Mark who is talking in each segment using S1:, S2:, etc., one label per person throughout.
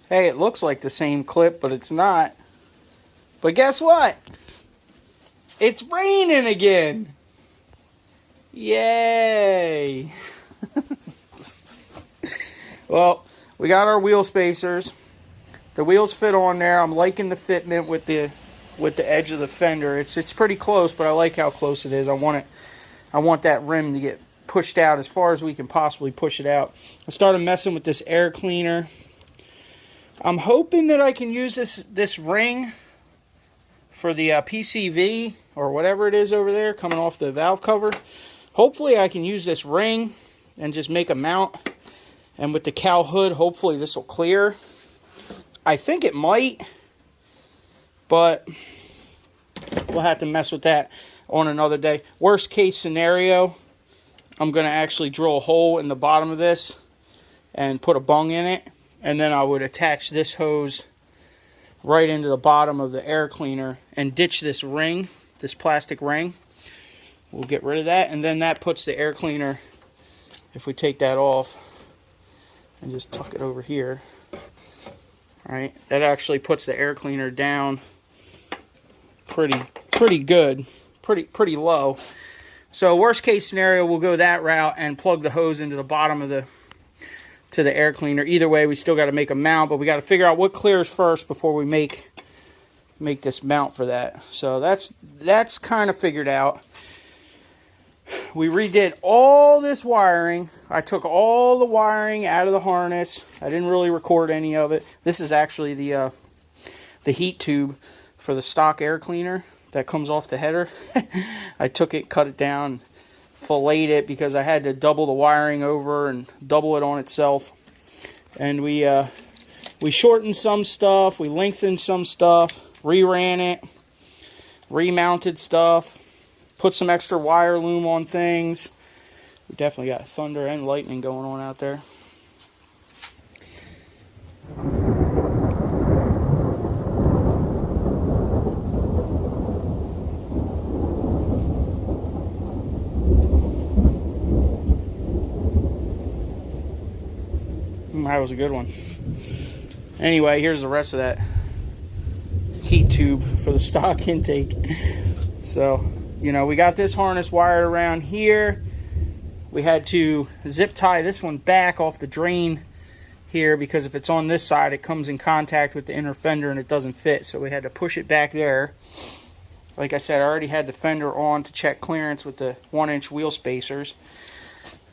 S1: Hey, it looks like the same clip, but it's not. But guess what? It's raining again. Yay. Well, we got our wheel spacers. The wheels fit on there. I'm liking the fitment with the edge of the fender. It's pretty close, but I like how close it is. I want that rim to get pushed out as far as we can possibly push it out. I started messing with this air cleaner. I'm hoping that I can use this ring for the PCV or whatever it is over there coming off the valve cover. Hopefully I can use this ring and just make a mount. And with the cowl hood, hopefully this will clear. I think it might, but we'll have to mess with that on another day. Worst case scenario, I'm going to actually drill a hole in the bottom of this and put a bung in it. And then I would attach this hose right into the bottom of the air cleaner and ditch this ring, this plastic ring. We'll get rid of that. And then that puts the air cleaner, if we take that off and just tuck it over here, all right, that actually puts the air cleaner down pretty good, pretty low. So worst case scenario, we'll go that route and plug the hose into the bottom of the air cleaner. Either way, we still got to make a mount, but we got to figure out what clears first before we make this mount for that. So that's kind of figured out. We redid all this wiring. I took all the wiring out of the harness. I didn't really record any of it. This is actually the heat tube for the stock air cleaner that comes off the header. I took it, cut it down, filleted it because I had to double the wiring over and double it on itself. And we shortened some stuff, we lengthened some stuff, reran it, remounted stuff, put some extra wire loom on things. We definitely got thunder and lightning going on out there. That was a good one. Anyway, here's the rest of that heat tube for the stock intake. So, you know, we got this harness wired around here. We had to zip tie this one back off the drain here because if it's on this side, it comes in contact with the inner fender and it doesn't fit. So we had to push it back there. Like I said, I already had the fender on to check clearance with the 1-inch wheel spacers.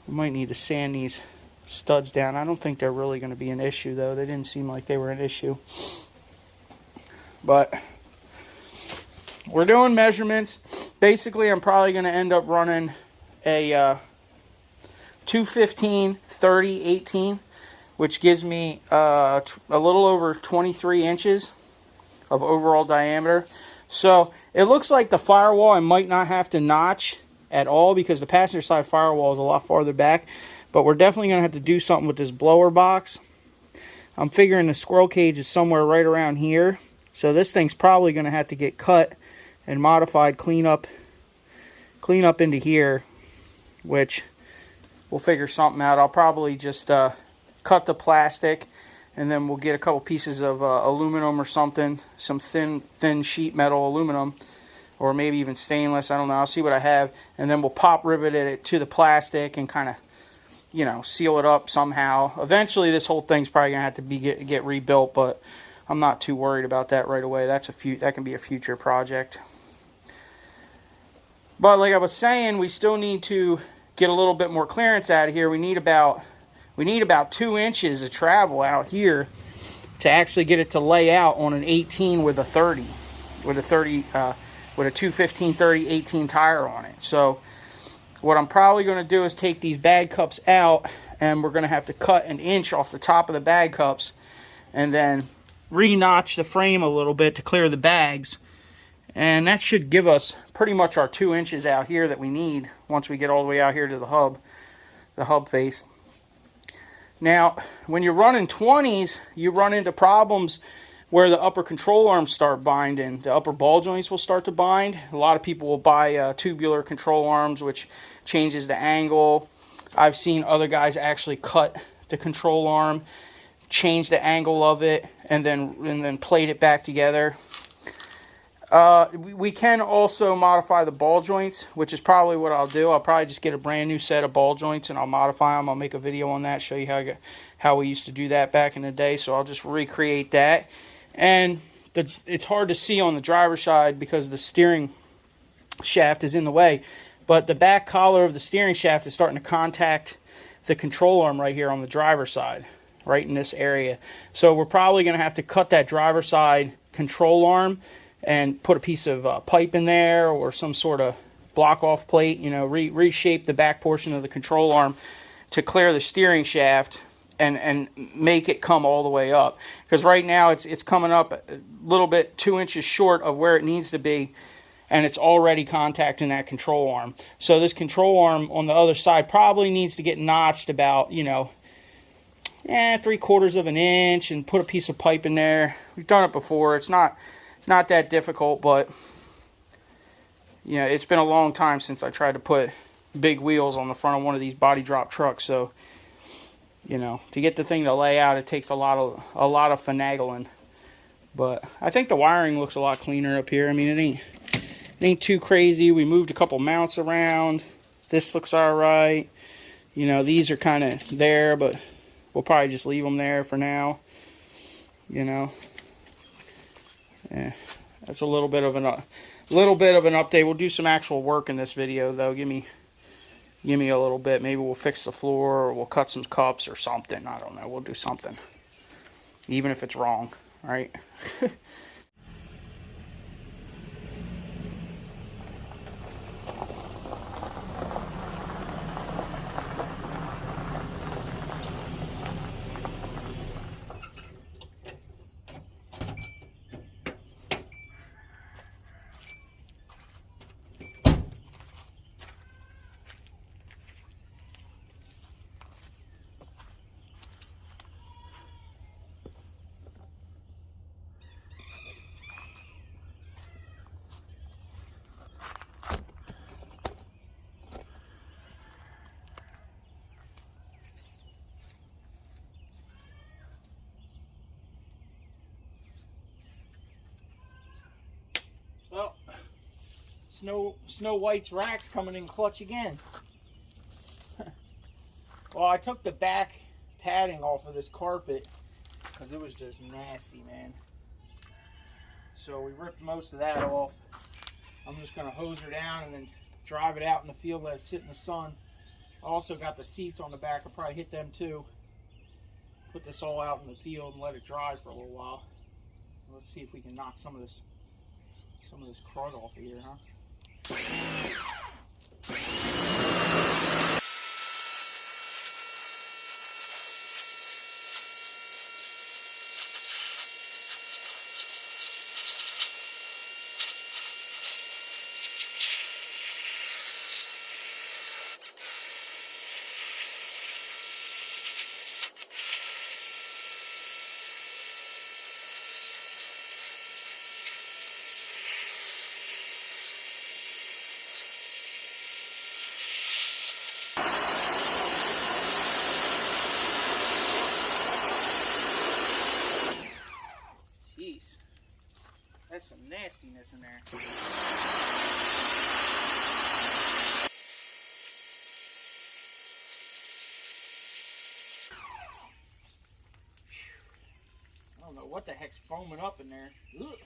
S1: We might need to sand these studs down. I don't think they're really going to be an issue, though. They didn't seem like they were an issue. But we're doing measurements. Basically, I'm probably going to end up running a 215 30 18, which gives me a little over 23 inches of overall diameter. So it looks like the firewall I might not have to notch at all because the passenger side firewall is a lot farther back. But we're definitely going to have to do something with this blower box. I'm figuring the squirrel cage is somewhere right around here. So this thing's probably going to have to get cut and modified, clean up into here, which we'll figure something out. I'll probably just cut the plastic, and then we'll get a couple pieces of aluminum or something, some thin sheet metal aluminum, or maybe even stainless. I don't know. I'll see what I have, and then we'll pop rivet it to the plastic and kind of, you know, seal it up somehow. Eventually, this whole thing's probably gonna have to get rebuilt, but I'm not too worried about that right away. That can be a future project. But like I was saying, we still need to get a little bit more clearance out of here. We need about 2 inches of travel out here to actually get it to lay out on an 18 with a 30, with a 215 30 18 tire on it. So what I'm probably going to do is take these bag cups out, and we're going to have to cut an inch off the top of the bag cups and then re-notch the frame a little bit to clear the bags. And that should give us pretty much our 2 inches out here that we need once we get all the way out here to the hub face. Now, when you're running 20s, you run into problems where the upper control arms start binding. The upper ball joints will start to bind. A lot of people will buy tubular control arms, which changes the angle. I've seen other guys actually cut the control arm change the angle of it, and then plate it back together. We can also modify the ball joints, which is probably what I'll do. I'll probably just get a brand new set of ball joints and I'll modify them. I'll make a video on that, show you how we used to do that back in the day. So I'll just recreate that. And it's hard to see on the driver's side because the steering shaft is in the way. But the back collar of the steering shaft is starting to contact the control arm right here on the driver's side, right in this area. So we're probably going to have to cut that driver's side control arm and put a piece of pipe in there or some sort of block off plate, you know, reshape the back portion of the control arm to clear the steering shaft and make it come all the way up. Because right now it's coming up a little bit 2 inches short of where it needs to be, and it's already contacting that control arm. So this control arm on the other side probably needs to get notched about, you know, 3/4 of an inch, and put a piece of pipe in there. We've done it before. It's not that difficult, but you know, it's been a long time since I tried to put big wheels on the front of one of these body drop trucks. So, you know, to get the thing to lay out, it takes a lot of finagling. But I think the wiring looks a lot cleaner up here. I mean, it ain't too crazy. We moved a couple mounts around. This looks all right. You know, these are kind of there, but we'll probably just leave them there for now. You know. Yeah, that's a little bit of an update. We'll do some actual work in this video, though. Give me a little bit. Maybe we'll fix the floor, or we'll cut some cups or something. I don't know. We'll do something, even if it's wrong, right? Well, Snow White's rack's coming in clutch again. Well, I took the back padding off of this carpet because it was just nasty, man. So we ripped most of that off. I'm just going to hose her down and then drive it out in the field, let it sit in the sun. I also got the seats on the back. I'll probably hit them too. Put this all out in the field and let it dry for a little while. Let's see if we can knock some of this crud off of here, huh? That's some nastiness in there. I don't know what the heck's foaming up in there. Ugh.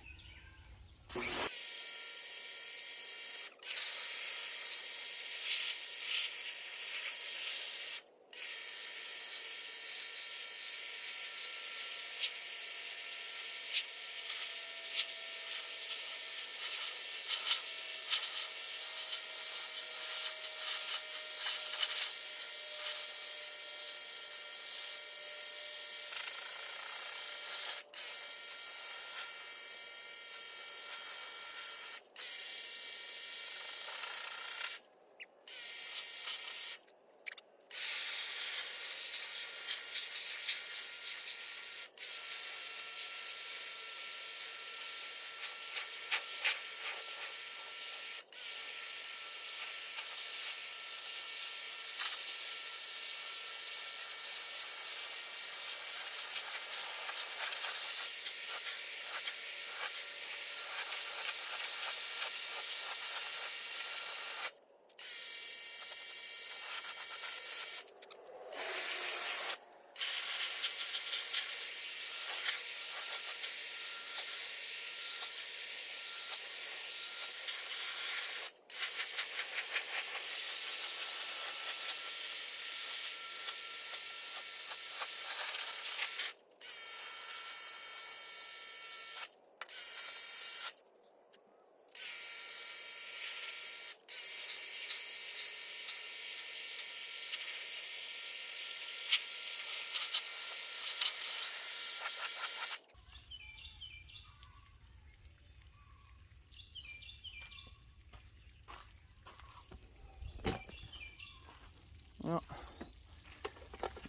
S1: Well,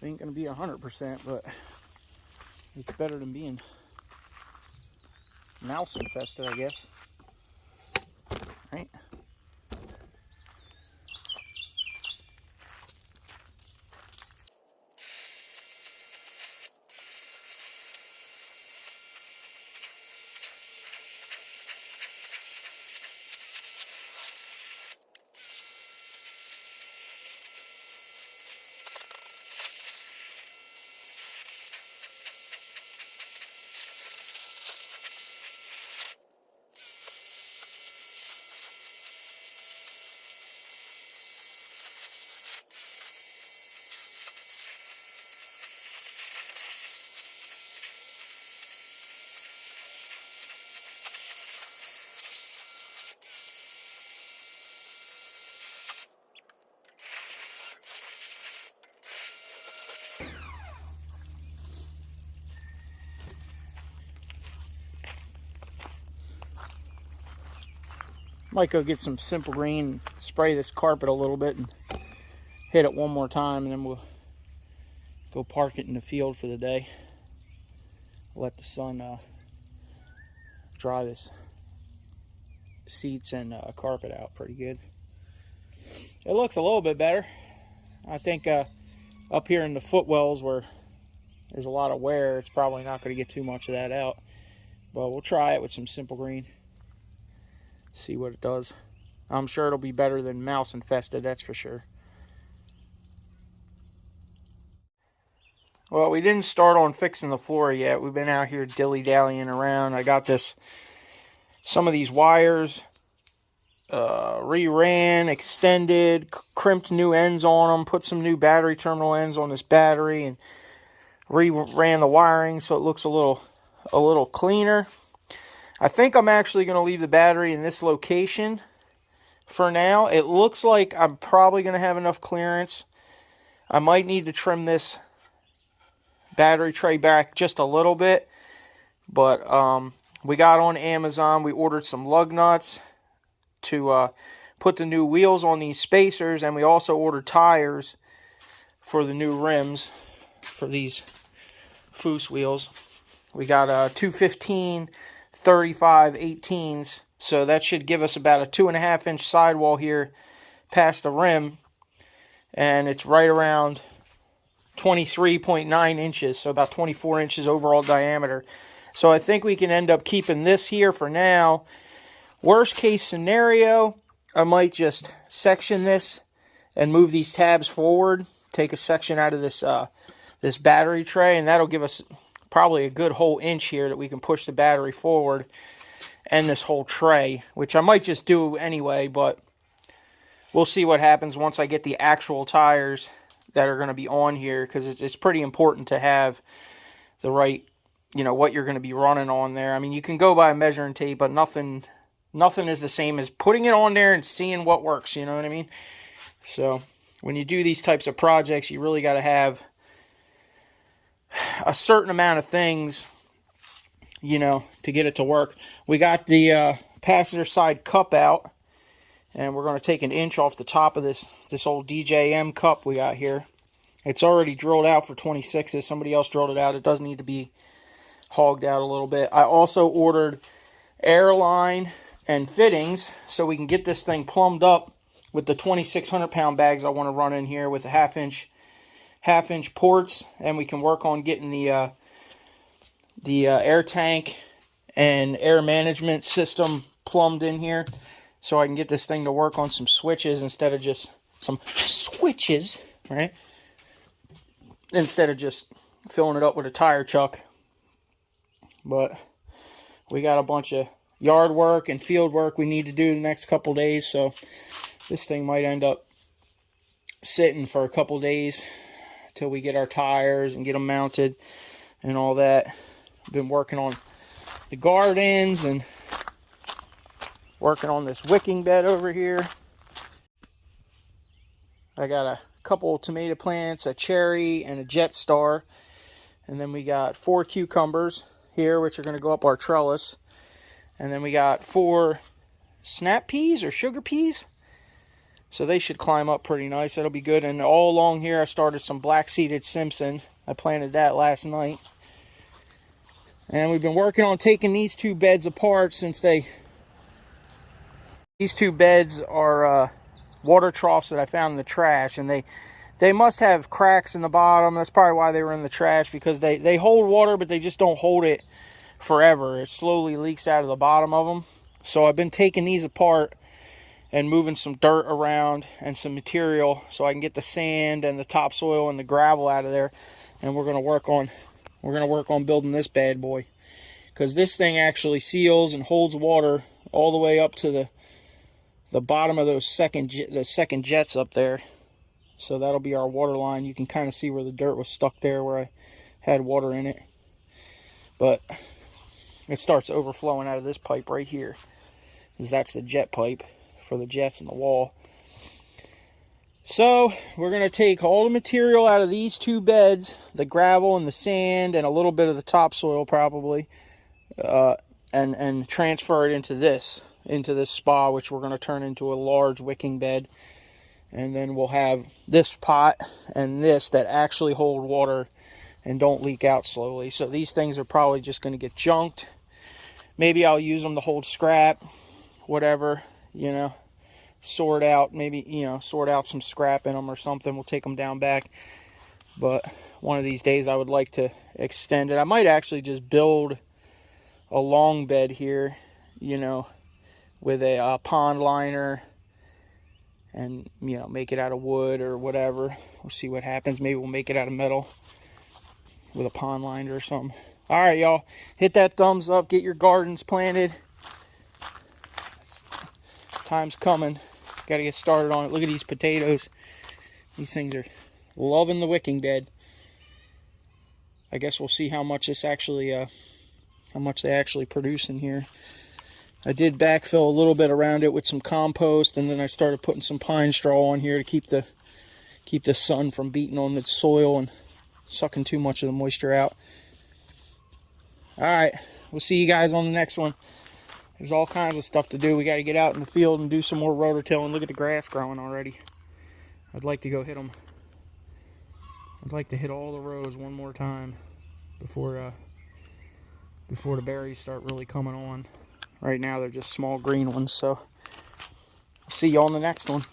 S1: it ain't gonna be 100%, but it's better than being mouse infested, I guess. Right? Might go get some Simple Green, spray this carpet a little bit, and hit it one more time, and then we'll go park it in the field for the day. Let the sun dry this seats and carpet out pretty good. It looks a little bit better. I think up here in the footwells where there's a lot of wear, it's probably not going to get too much of that out. But we'll try it with some Simple Green. See what it does. I'm sure it'll be better than mouse infested, that's for sure. Well, we didn't start on fixing the floor yet. We've been out here dilly-dallying around. I got some of these wires reran, extended, crimped new ends on them, put some new battery terminal ends on this battery, and reran the wiring so it looks a little cleaner. I think I'm actually going to leave the battery in this location for now. It looks like I'm probably going to have enough clearance. I might need to trim this battery tray back just a little bit, but we got on Amazon. We ordered some lug nuts to put the new wheels on these spacers, and we also ordered tires for the new rims for these Foose wheels. We got 215 35 18s, so that should give us about a 2.5-inch sidewall here past the rim, and it's right around 23.9 inches, so about 24 inches overall diameter. So I think we can end up keeping this here for now. Worst case scenario, I might just section this and move these tabs forward, take a section out of this this battery tray, and that'll give us probably a good whole inch here that we can push the battery forward and this whole tray, which I might just do anyway, but we'll see what happens once I get the actual tires that are going to be on here, because it's pretty important to have the right, what you're going to be running on there. I mean, you can go by measuring tape, but nothing is the same as putting it on there and seeing what works, you know what I mean? So when you do these types of projects, you really got to have a certain amount of things, to get it to work. We got the passenger side cup out, and we're going to take an inch off the top of this old DJM cup we got here. It's already drilled out for 26s. Somebody else drilled it out. It does need to be hogged out a little bit. I also ordered airline and fittings so we can get this thing plumbed up with the 2,600 pound bags I want to run in here with the half-inch ports, and we can work on getting the air tank and air management system plumbed in here, so I can get this thing to work on some switches instead of just some switches, right? Instead of just filling it up with a tire chuck. But we got a bunch of yard work and field work we need to do the next couple days, so this thing might end up sitting for a couple days till we get our tires and get them mounted and all that. I've been working on the gardens and working on this wicking bed over here. I got a couple tomato plants, a cherry and a jet star And then we got 4 cucumbers here, which are going to go up our trellis. And then we got 4 snap peas or sugar peas. So they should climb up pretty nice. That'll be good. And all along here, I started some black-seeded Simpson. I planted that last night. And we've been working on taking these 2 beds apart since these 2 beds are water troughs that I found in the trash. And they must have cracks in the bottom. That's probably why they were in the trash, because they hold water, but they just don't hold it forever. It slowly leaks out of the bottom of them. So I've been taking these apart and moving some dirt around and some material so I can get the sand and the topsoil and the gravel out of there. And we're gonna work on building this bad boy, because this thing actually seals and holds water all the way up to the bottom of those second jets up there. So that'll be our water line. You can kind of see where the dirt was stuck there where I had water in it. But it starts overflowing out of this pipe right here, because that's the jet pipe for the jets in the wall. So we're going to take all the material out of these 2 beds, the gravel and the sand and a little bit of the topsoil probably, and transfer it into this spa, which we're going to turn into a large wicking bed. And then we'll have this pot and this that actually hold water and don't leak out slowly. So these things are probably just going to get junked. Maybe I'll use them to hold scrap, whatever, you know, sort out some scrap in them or something. We'll take them down back. But one of these days I would like to extend it. I might actually just build a long bed here, you know, with a pond liner, and, you know, make it out of wood or whatever. We'll see what happens. Maybe we'll make it out of metal with a pond liner or something. All right, y'all, hit that thumbs up, get your gardens planted. Time's coming. Got to get started on it. Look at these potatoes. These things are loving the wicking bed. I guess we'll see how much this actually, how much they actually produce in here. I did backfill a little bit around it with some compost, and then I started putting some pine straw on here to keep the sun from beating on the soil and sucking too much of the moisture out. All right, we'll see you guys on the next one. There's all kinds of stuff to do. We got to get out in the field and do some more rototilling. Look at the grass growing already. I'd like to go hit them. I'd like to hit all the rows one more time before the berries start really coming on. Right now they're just small green ones, so I'll see you on the next one.